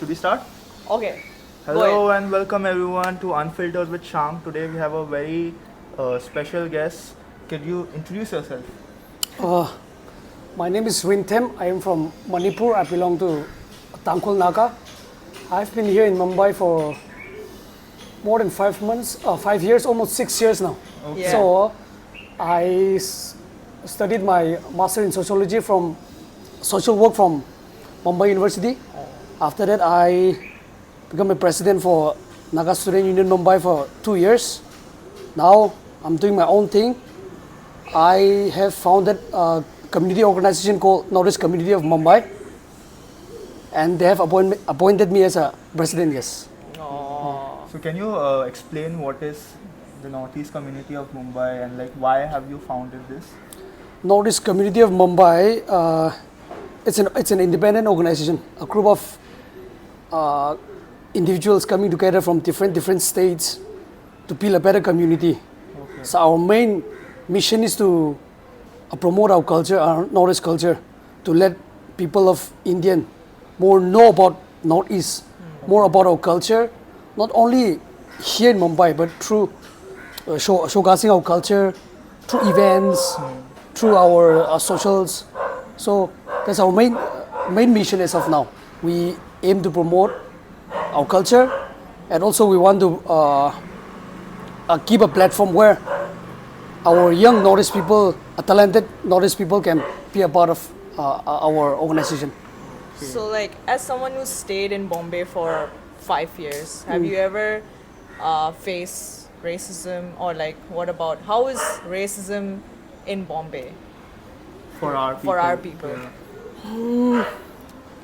Should we start? Okay. Hello and welcome everyone to Unfiltered with Sham. Today we have a very special guest. Can you introduce yourself? My name is Rinthem. I am from Manipur. I belong to Tangkhul Naga. I've been here in Mumbai for more than 5 months, 5 years, almost 6 years now. Okay. Yeah. So I studied my master in sociology from social work from Mumbai University. After that, I became a president for Naga Student Union Mumbai for 2 years. Now I'm doing my own thing. I have founded a community organization called Northeast Community of Mumbai, and they have appointed me as a president. Yes. So can you explain what is the Northeast Community of Mumbai and like why have you founded this? Northeast Community of Mumbai, it's an independent organization, a group of individuals coming together from different states to build a better community. Okay. So our main mission is to promote our culture, our Northeast culture, to let people of Indian more know about Northeast, more about our culture, not only here in Mumbai, but through showcasing our culture, through events, through our socials. So that's our main mission as of now. We aim to promote our culture, and also we want to keep a platform where our young Northeast people, talented Northeast people, can be a part of our organization. So, like, as someone who stayed in Bombay for 5 years, have you ever faced racism, or like, what about how is racism in Bombay For our people. for our people? Yeah.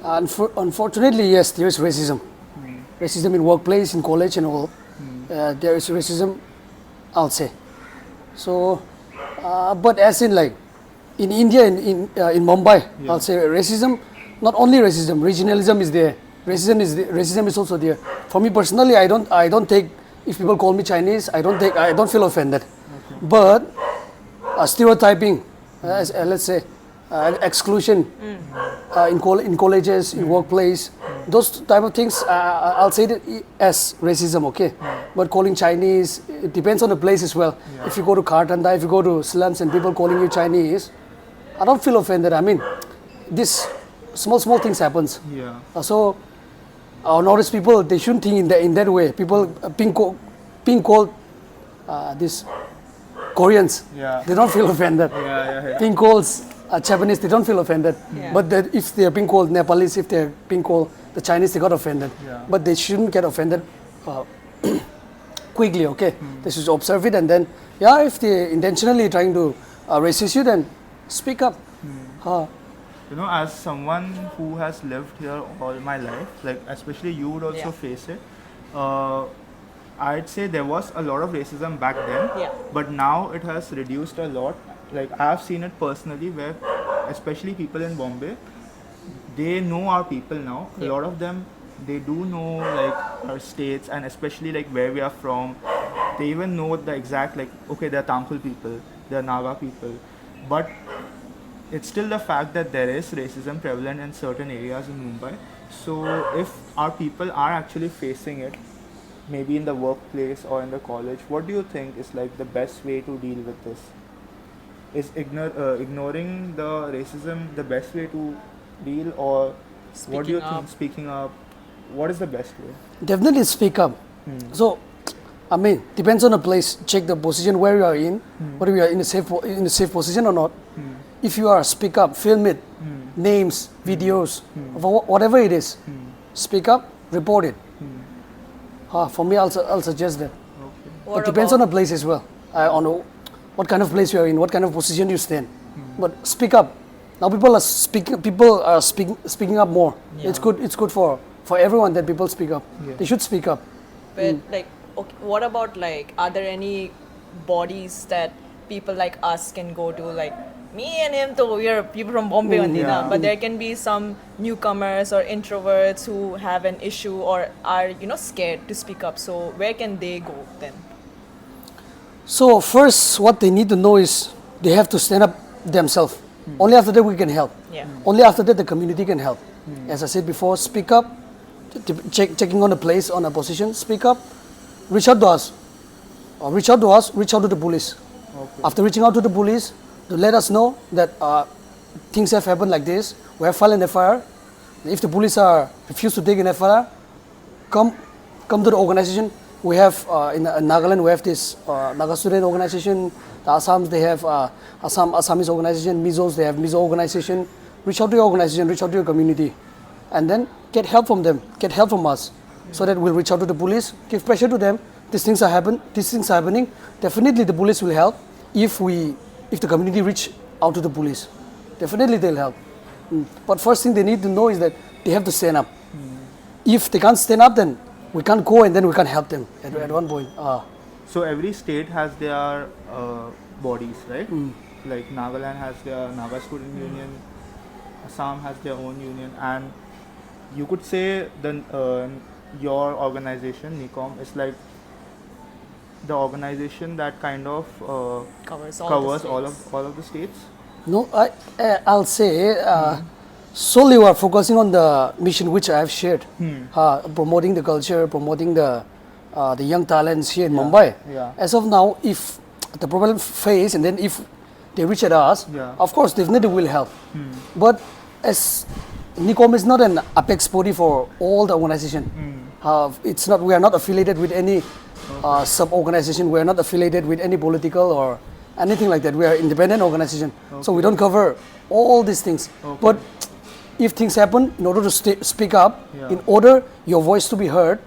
Unfortunately, yes, there is racism. Racism in workplace, in college, and all. There is racism, I'll say. So, but as in like in India, in Mumbai, Yeah. I'll say racism. Not only racism, regionalism is there. Racism is also there. For me personally, I don't take, if people call me Chinese, I don't feel offended. Okay. But stereotyping, let's say, exclusion in colleges, in workplace, those type of things, I'll say that as racism, okay? But calling Chinese, it depends on the place as well. Yeah. If you go to Kartanda, if you go to slums and people calling you Chinese, I don't feel offended. I mean, this small things happens. Yeah. So our Northeast people, they shouldn't think in that way. People being called these Koreans, Yeah. they don't feel offended. Yeah. Being called Japanese, they don't feel offended. Yeah. But if they are being called Nepalese, if they are being called the Chinese, they got offended. Yeah. But they shouldn't get offended quickly, okay? They should observe it, and then, yeah, if they intentionally trying to racist you, then speak up. You know, as someone who has lived here all my life, like especially you would also Yeah. face it. I'd say there was a lot of racism back then, Yeah. but now it has reduced a lot. Like I've seen it personally, where especially people in Bombay, they know our people now. Yeah. A lot of them, they do know like our states, and especially like where we are from. They even know the exact, like, okay, they're Tangkhul people, they're Naga people, but it's still the fact that there is racism prevalent in certain areas in Mumbai. So if our people are actually facing it, maybe in the workplace or in the college, what do you think is like the best way to deal with this? Is ignoring the racism the best way to deal, or what do you Speaking up. think? Speaking up, what is the best way? Definitely speak up. So, I mean, depends on the place. Check the position where you are in, whether you are in a safe position or not. If you are, speak up, film it, names, videos, whatever it is. Speak up, report it. For me, I'll suggest that. Okay. What But depends on about- the place as well. On what kind of place you are in, what kind of position you stand. But speak up. Now people are speaking up more. Yeah. It's good for everyone that people speak up. Yeah. They should speak up. But like, okay, what about like, are there any bodies that people like us can go to? Like me and him, though we are people from Bombay only, yeah. na, but there can be some newcomers or introverts who have an issue or are scared to speak up. So where can they go then? So first, what they need to know is they have to stand up themselves. Only after that we can help. Yeah. Only after that the community can help. As I said before, speak up, checking on the place, on a position, speak up, reach out to us. Reach out to the police. Okay. After reaching out to the police, to let us know that things have happened like this, we have filed an FIR. If the police are refused to take an FIR, come to the organization. We have in Nagaland, we have this Naga Student Organization. The Assams, they have Assamese organization. Mizos, they have Mizo organization. Reach out to your organization, reach out to your community, and then get help from them, get help from us, so that we'll reach out to the police, give pressure to them. These things are happening. Definitely, the police will help if the community reach out to the police. Definitely, they'll help. But first thing they need to know is that they have to stand up. If they can't stand up, then we can't go and then we can't help them at one point. So every state has their bodies, right? Like Nagaland has their Naga Student Union, Assam has their own union, and you could say your organization, NICOM, is like the organization that kind of Covers all of the states. No, I'll say solely we are focusing on the mission which I have shared, promoting the culture, promoting the young talents here in Mumbai. Yeah. As of now, if the problem face and then if they reach at us, of course definitely will help. But as NICOM is not an apex body for all the organization. It's not. We are not affiliated with any sub-organization. We are not affiliated with any political or anything like that. We are an independent organization, so we don't cover all these things. But if things happen, in order to speak up, in order your voice to be heard,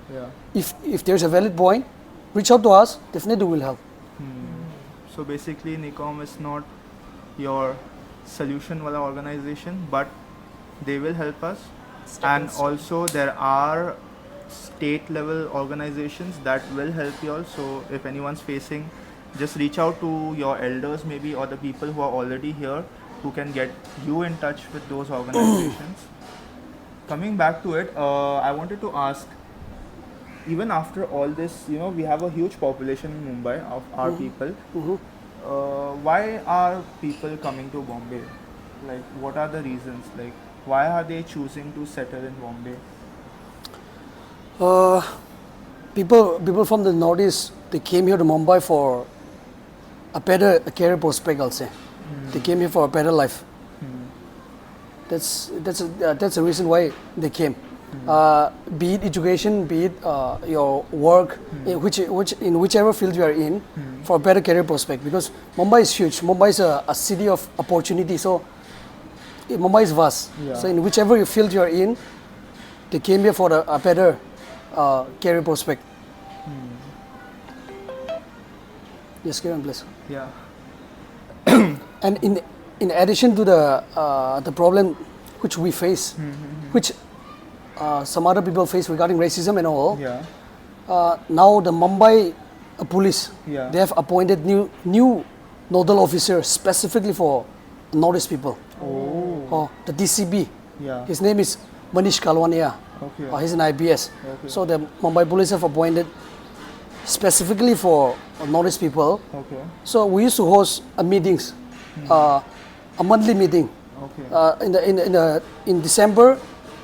if there's a valid point, reach out to us. Definitely will help. So basically, NICOM is not your solution wala organization, but they will help us. And also there are state level organizations that will help you all. So if anyone's facing, just reach out to your elders maybe, or the people who are already here who can get you in touch with those organizations. Coming back to it, I wanted to ask, even after all this, we have a huge population in Mumbai of our people. Why are people coming to Bombay? Like, what are the reasons? Like, why are they choosing to settle in Bombay? People from the Northeast, they came here to Mumbai for a better career prospect, I'll say. They came here for a better life. That's the reason why they came. Be it education, be it your work, in whichever field you are in, for a better career prospect. Because Mumbai is huge. Mumbai is a city of opportunity. So Mumbai is vast. So in whichever field you are in, they came here for a better career prospect. Yes, Karen, please. Yeah. And in addition to the problem which we face, which some other people face regarding racism and all, now the Mumbai police, they have appointed new nodal officer specifically for Northeast people. The DCB. His name is Manish Kalwania. He's an IBS. So the Mumbai police have appointed specifically for Northeast people. So we used to host meetings, a monthly meeting, in December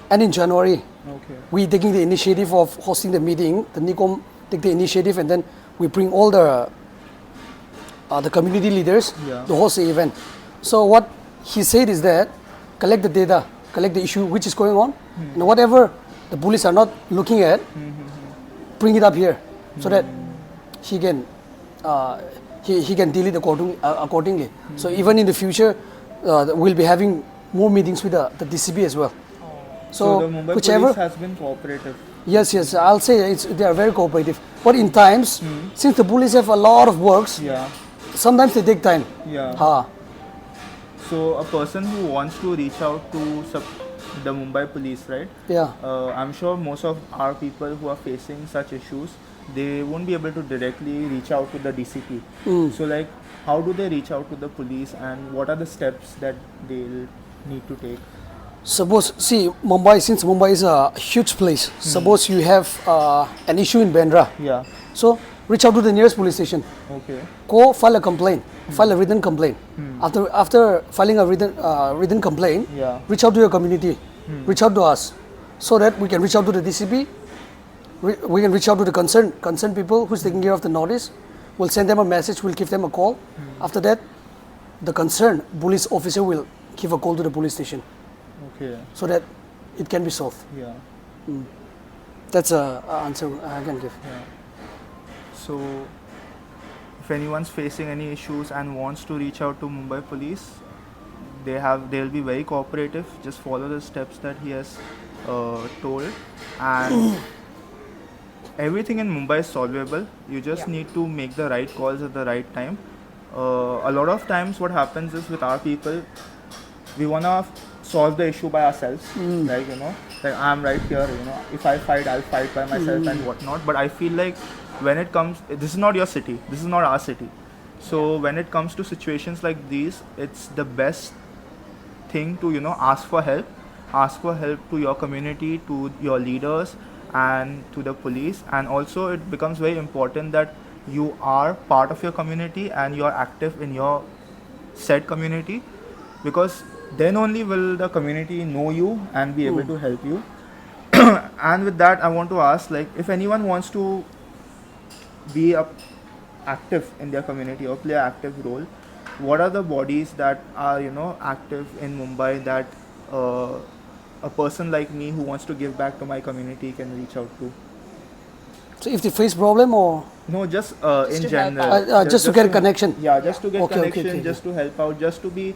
and in January. We taking the initiative of hosting the meeting. The NICOM take the initiative, and then we bring all the community leaders to host the event. So what he said is that collect the data, collect the issue which is going on, and whatever the police are not looking at, bring it up here, so that he can deal it accordingly. So even in the future, we'll be having more meetings with the DCB as well. So the Mumbai police has been cooperative. Yes, I'll say they are very cooperative. But in times, since the police have a lot of works, sometimes they take time. So a person who wants to reach out to the Mumbai police, right? I'm sure most of our people who are facing such issues, they won't be able to directly reach out to the DCP. So like, how do they reach out to the police, and what are the steps that they'll need to take? Suppose, since Mumbai is a huge place, suppose you have an issue in Bandra. So reach out to the nearest police station. Go file a complaint, file a written complaint. After filing a written complaint, reach out to your community, reach out to us. so that we can reach out to the DCP. We can reach out to the concerned people who's taking care of the Northeast. We'll send them a message. We'll give them a call. After that, the concerned police officer will give a call to the police station Okay. so that it can be solved. Yeah. That's a answer I can give. Yeah. So, if anyone's facing any issues and wants to reach out to Mumbai police, they'll be very cooperative. Just follow the steps that he has told, and everything in Mumbai is solvable. You just need to make the right calls at the right time. A lot of times, what happens is with our people, we wanna solve the issue by ourselves. Like like I'm right here. If I fight, I'll fight by myself and whatnot. But I feel like when it comes, this is not your city. This is not our city. So when it comes to situations like these, it's the best thing to ask for help. Ask for help to your community, to your leaders, and to the police. And also, it becomes very important that you are part of your community and you are active in your said community, because then only will the community know you and be able to help you. And with that, I want to ask, like, if anyone wants to be active in their community or play an active role, what are the bodies that are active in Mumbai that a person like me who wants to give back to my community can reach out to? So if they face problem or No, just in to help general. out. just to get a connection. Yeah, just to get Okay, okay, connection, okay. just to help out, just to be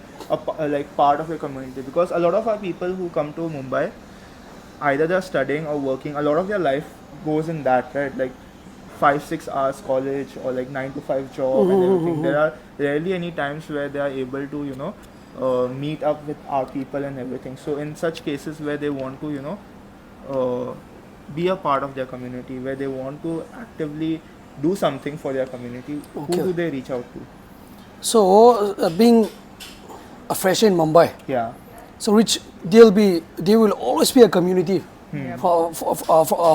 like part of your community. Because a lot of our people who come to Mumbai, either they're studying or working, a lot of their life goes in that, right? Like 5-6 hours college or like 9 to 5 job and everything. There are rarely any times where they are able to meet up with our people and everything. So in such cases where they want to be a part of their community, where they want to actively do something for their community, Okay. who do they reach out to? So being a fresher in Mumbai, Yeah. so which there will always be a community for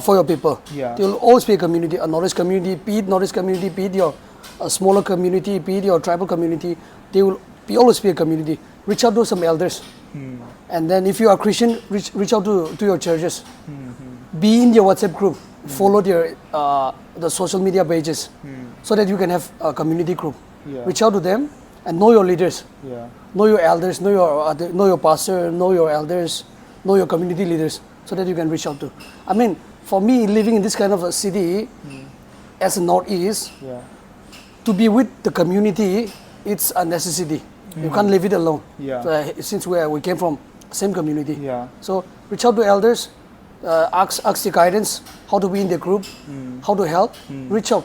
your people. Yeah. There will always be a community, a Northeast community, be it Northeast community, be it your a smaller community, be it your tribal community. There will always be a community. Reach out to some elders, and then if you are Christian, reach out to your churches. Be in their WhatsApp group. Follow their the social media pages, so that you can have a community group. Yeah. Reach out to them and know your leaders. Yeah. Know your elders, know your pastor, know your elders, know your community leaders, so that you can reach out to. I mean, for me, living in this kind of a city, as a Northeast, Yeah. to be with the community, it's a necessity. You can't live it alone. Yeah. So, since we came from same community, Yeah. so reach out to elders, ask the guidance, how to be in the group, how to help. Reach out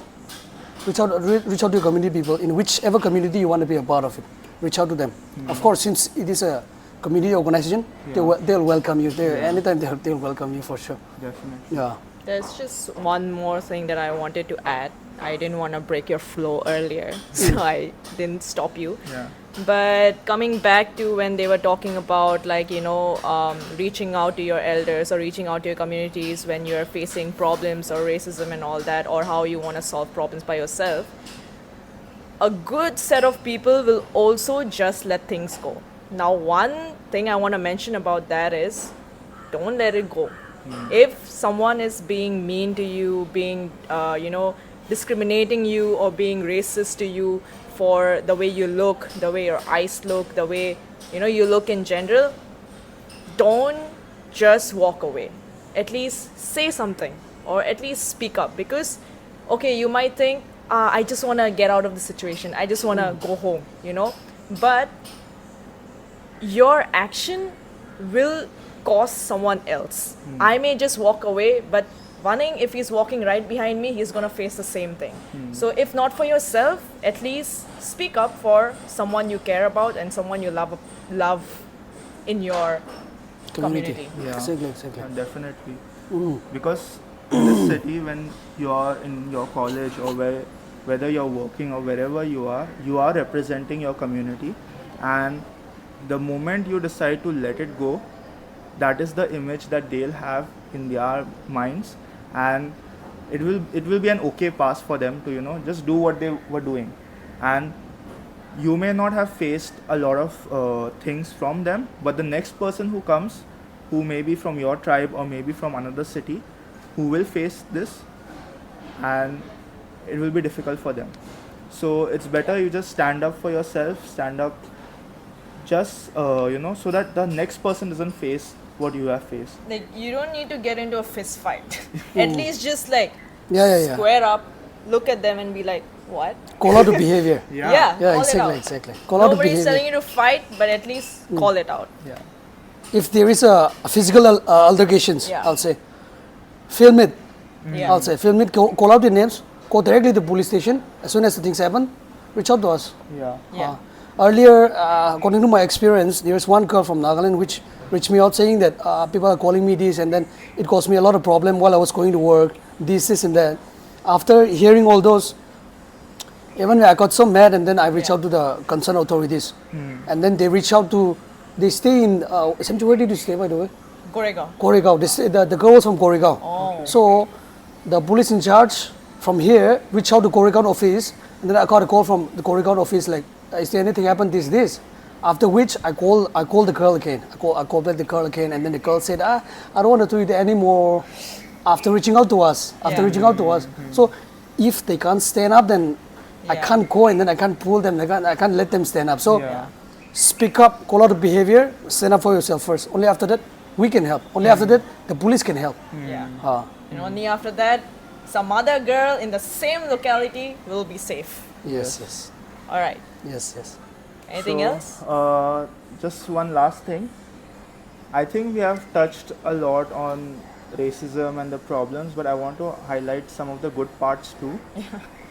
to your community people in whichever community you want to be a part of it. Reach out to them. Of course, since it is a community organization, they'll welcome you. Anytime they'll welcome you for sure. Definitely. Yeah. There's just one more thing that I wanted to add. I didn't want to break your flow earlier, so I didn't stop you. Yeah. But coming back to when they were talking about reaching out to your elders or reaching out to your communities when you're facing problems or racism and all that, or how you want to solve problems by yourself, a good set of people will also just let things go. Now, one thing I want to mention about that is don't let it go. If someone is being mean to you, being discriminating you or being racist to you for the way you look, the way your eyes look, the way you look in general, don't just walk away. At least say something or at least speak up, because okay, you might think I just want to get out of the situation, I just want to go home, but your action will cost someone else. I may just walk away, but Vanning, if he's walking right behind me, he's going to face the same thing. So if not for yourself, at least speak up for someone you care about and someone you love in your community. Yeah. Exactly. Definitely. Because in this city, when you are in your college or whether you're working or wherever you are representing your community, and the moment you decide to let it go, that is the image that they'll have in their minds, and it will be an okay pass for them to just do what they were doing. And you may not have faced a lot of things from them, but the next person who comes who may be from your tribe or maybe from another city who will face this, and it will be difficult for them. So it's better you just stand up for yourself, stand up just so that the next person doesn't face what you have faced. Like, you don't need to get into a fist fight. At least just like Yeah. square up, look at them and be like, what? Call out the behavior. Yeah, Yeah, call it out. exactly. Call out the Nobody's telling behavior. you to fight, but at least call it out. Yeah. If there is a physical altercations, Yeah. I'll say, film it. Yeah. I'll say, film it. Call out your names. Go directly to the police station. As soon as the things happen, reach out to us. Yeah. Yeah. Earlier, according to my experience, there was one girl from Nagaland which reached me out saying that people are calling me this, and then it caused me a lot of problem while I was going to work, this and that. After hearing all those, even I got so mad, and then I reached out to the concerned authorities, and then they reach out to, they stay in, where did you stay, by the way? Goregaon. Koregaon. They stay, the girl was from Koregaon. Oh. So the police in charge from here reached out to Koregaon office, and then I got a call from the Koregaon office like, is there anything happened, this? After which I called the girl again. I called back the girl again, and then the girl said, I don't want to do it anymore. After reaching out to us. So if they can't stand up, then I Yeah. can't go, and then I can't pull them. I can't let them stand up. So Yeah. speak up, call out the behavior, stand up for yourself first. Only after that, we can help. Only after that, the police can help. Yeah. Uh, And only after that, some other girl in the same locality will be safe. yes. All right. Yes. Anything So, else? Just one last thing. I think we have touched a lot on racism and the problems, but I want to highlight some of the good parts too.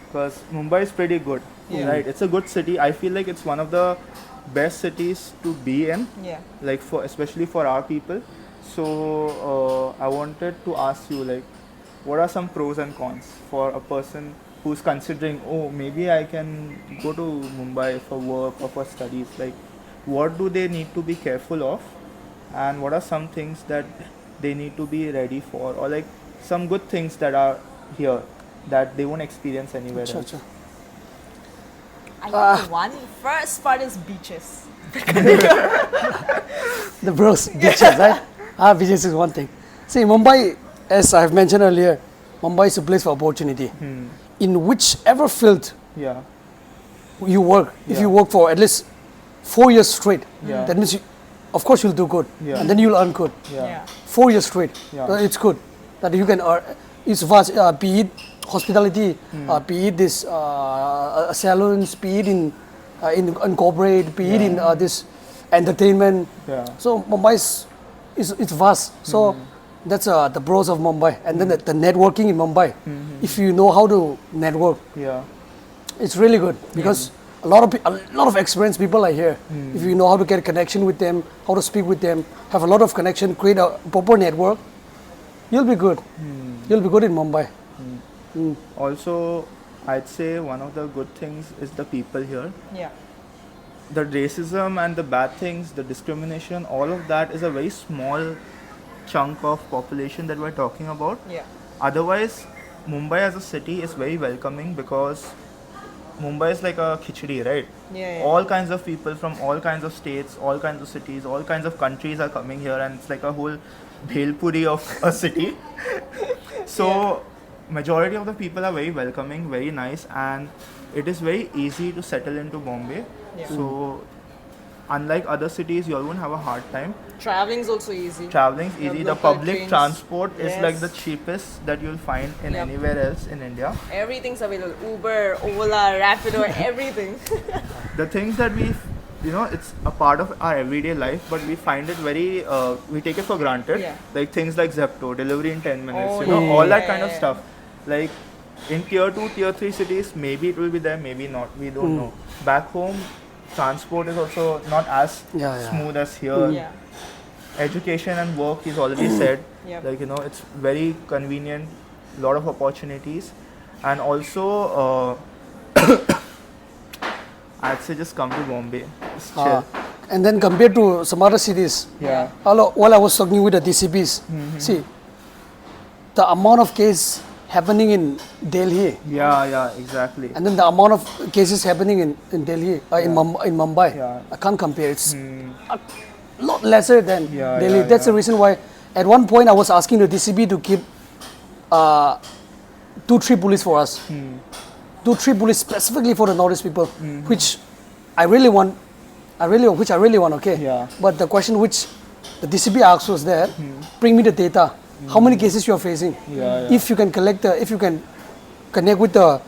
Because Mumbai is pretty good, Yeah. right? It's a good city. I feel like it's one of the best cities to be in, Yeah. like especially for our people. So I wanted to ask you, like, what are some pros and cons for a person who's considering, oh, maybe I can go to Mumbai for work or for studies? Like, what do they need to be careful of, and what are some things that they need to be ready for, or like some good things that are here that they won't experience anywhere Sure, else? sure. I think the one first part is beaches. The bros, beaches, right? Beaches is one thing. See, Mumbai, as I've mentioned earlier, Mumbai is a place for opportunity. In whichever field Yeah. you work, if Yeah. you work for at least 4 years straight, Yeah. that means, of course, you'll do good. Yeah. And then you'll earn good. Yeah. 4 years straight, Yeah. it's good. That you can earn, it's vast, be it hospitality, be it this salons, be it in corporate, be it in this entertainment. Yeah. So Mumbai it's vast. So that's the pros of Mumbai, and then the networking in Mumbai. If you know how to network, Yeah. it's really good because a lot of experienced people are here. If you know how to get connection with them, how to speak with them, have a lot of connection, create a proper network, you'll be good. You'll be good in Mumbai. Also, I'd say one of the good things is the people here. Yeah. The racism and the bad things, the discrimination, all of that is a very small chunk of population that we're talking about. Yeah. Otherwise, Mumbai as a city is very welcoming because Mumbai is like a khichdi, right? Yeah. All kinds of people from all kinds of states, all kinds of cities, all kinds of countries are coming here, and it's like a whole bhelpuri of a city. So majority of the people are very welcoming, very nice, and it is very easy to settle into Bombay. Yeah. So unlike other cities, you all won't have a hard time. Traveling's also easy. Traveling is Your easy. The local public trains. transport is like Yes. the cheapest that you'll find in Yep. anywhere else in India. Everything's available. Uber, Ola, Rapido, everything. The things that it's a part of our everyday life, but we find it very, we take it for granted. Yeah. Like things like Zepto, delivery in 10 minutes, Oh, all that yeah, kind of yeah. stuff. Like in tier 2, tier 3 cities, maybe it will be there, maybe not. We don't know. Back home, transport is also not as Yeah. smooth as here. Yeah. Education and work is already said. Yep. Like, it's very convenient, lot of opportunities. And also, I'd say just come to Bombay. Just chill. And then compared to some other cities, Yeah. while I was talking with the DCPs, see, the amount of cases happening in Delhi, Yeah, exactly. and then the amount of cases happening in Delhi, in Mumbai, Yeah. I can't compare. It's lot lesser than Yeah, Delhi. yeah, That's the yeah. reason why at one point I was asking the DCP to keep 2-3 police for us. 2-3 police specifically for the Northeast people, which I really want. Which I really want. Okay. Yeah. But the question which the DCP asked was that, bring me the data. How many cases you are facing? Yeah, If you can collect if you can connect with the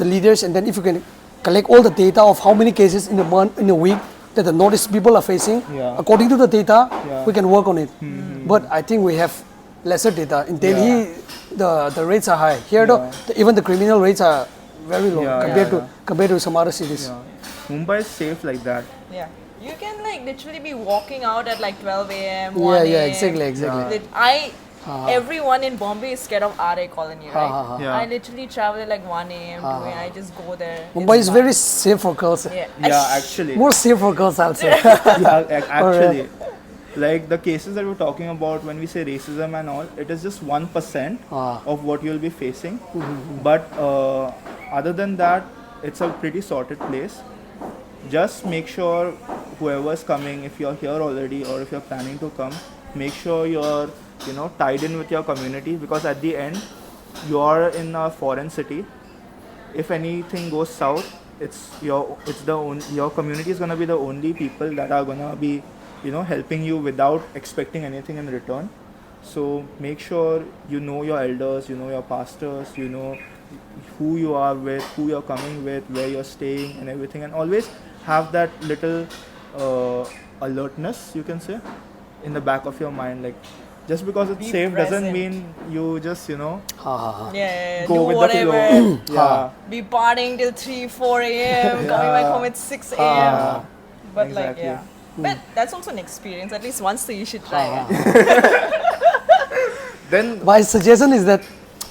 leaders, and then if you can collect all the data of how many cases in a month, in a week that the Northeast people are facing, Yeah. according to the data, Yeah. we can work on it. But I think we have lesser data. In Delhi, the rates are high. Here, even the criminal rates are very low Yeah, compared to some other cities. Yeah. Mumbai is safe like that. Yeah. You can like literally be walking out at like 12 a.m. 1 Yeah, a.m. exactly. Everyone in Bombay is scared of RA colony, right? Yeah. I literally travel at like 1 a.m. 2 a.m. I just go there. Mumbai It's is fun. very safe for girls. Yeah. Yeah, actually. More safe for girls, I'll say. Yeah, actually. Like the cases that we're talking about when we say racism and all, it is just 1% of what you'll be facing. But other than that, it's a pretty sorted place. Just make sure whoever's coming, if you're here already or if you're planning to come, make sure you're tied in with your community, because at the end you're in a foreign city. If anything goes south, your community is gonna be the only people that are gonna be helping you without expecting anything in return. So make sure you know your elders, you know your pastors, you know who you are with, who you're coming with, where you're staying and everything, and always have that little alertness, you can say, in the back of your mind. Like, just because it's Be safe present. doesn't mean you just Yeah, go do with whatever. the flow. Yeah. Be partying till 3, 4 a.m. Coming back home at 6 a.m. Ah, But exactly. like, yeah. But that's also an experience. At least once you should try. Then My suggestion is that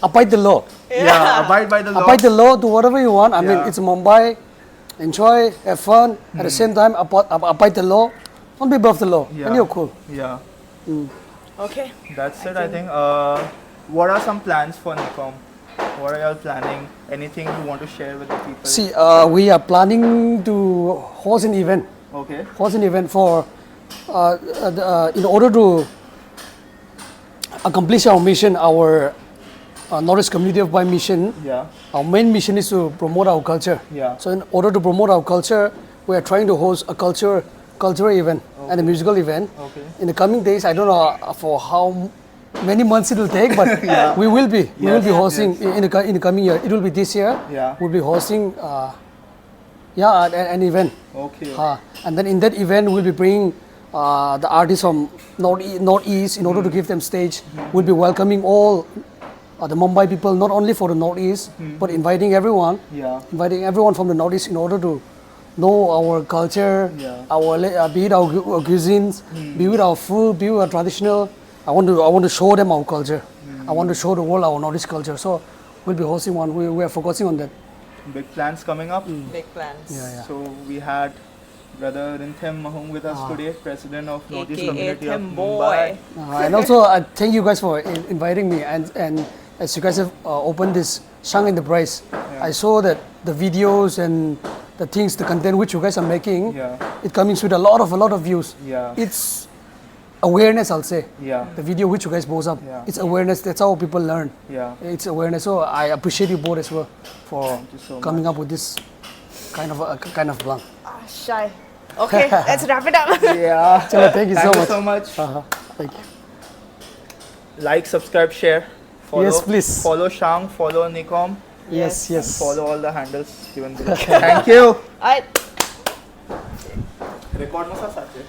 abide the law. abide by the law. Abide the law, do whatever you want. I mean, Yeah. it's Mumbai. Enjoy, have fun. At the same time, abide the law. Don't be above the law. Yeah. And you're cool. Yeah, Okay. that's it. I think. What are some plans for Nikom? What are you all planning? Anything you want to share with the people? See, we are planning to host an event. Okay. Host an event for, in order to accomplish our mission, our Northeast Community of Mumbai mission. Yeah. Our main mission is to promote our culture. Yeah. So in order to promote our culture, we are trying to host a cultural event and a musical event. Okay. In the coming days, I don't know for how many months it will take, but we will be hosting in the coming year. It will be this year. Yeah. We'll be hosting an event. Okay. And then in that event, we'll be bringing the artists from Northeast in order to give them stage. We'll be welcoming all the Mumbai people, not only for the Northeast, but inviting everyone. Yeah. Inviting everyone from the Northeast in order to know our culture, Yeah. be it our cuisines, be it our food, be it our traditional. I want to show them our culture. I want to show the world our Northeast culture. So we'll be hosting one. We are focusing on that. Big plans coming up. Big plans. Yeah. So we had Brother Rinthem Mahung with us today, President of Northeast AKA Community of Them Mumbai. Boy. And also, I thank you guys for inviting me. And as you guys have opened this Shang in the Price, I saw that the videos and the things, the content which you guys are making, Yeah. it comes with a lot of views. Yeah. It's awareness, I'll say. Yeah. The video which you guys post up, Yeah. it's awareness. That's how people learn. Yeah. It's awareness. So I appreciate you both as well for Thank you so coming up with this kind of plan. Shy. Okay, let's wrap it up. Yeah. Chalo, thank you so much. so much. Thank you. Like, subscribe, share. Follow, Yes, please. Follow Shang, follow Nikom, Yes. follow all the handles given below. Thank you. Alright. Record mo sa sache.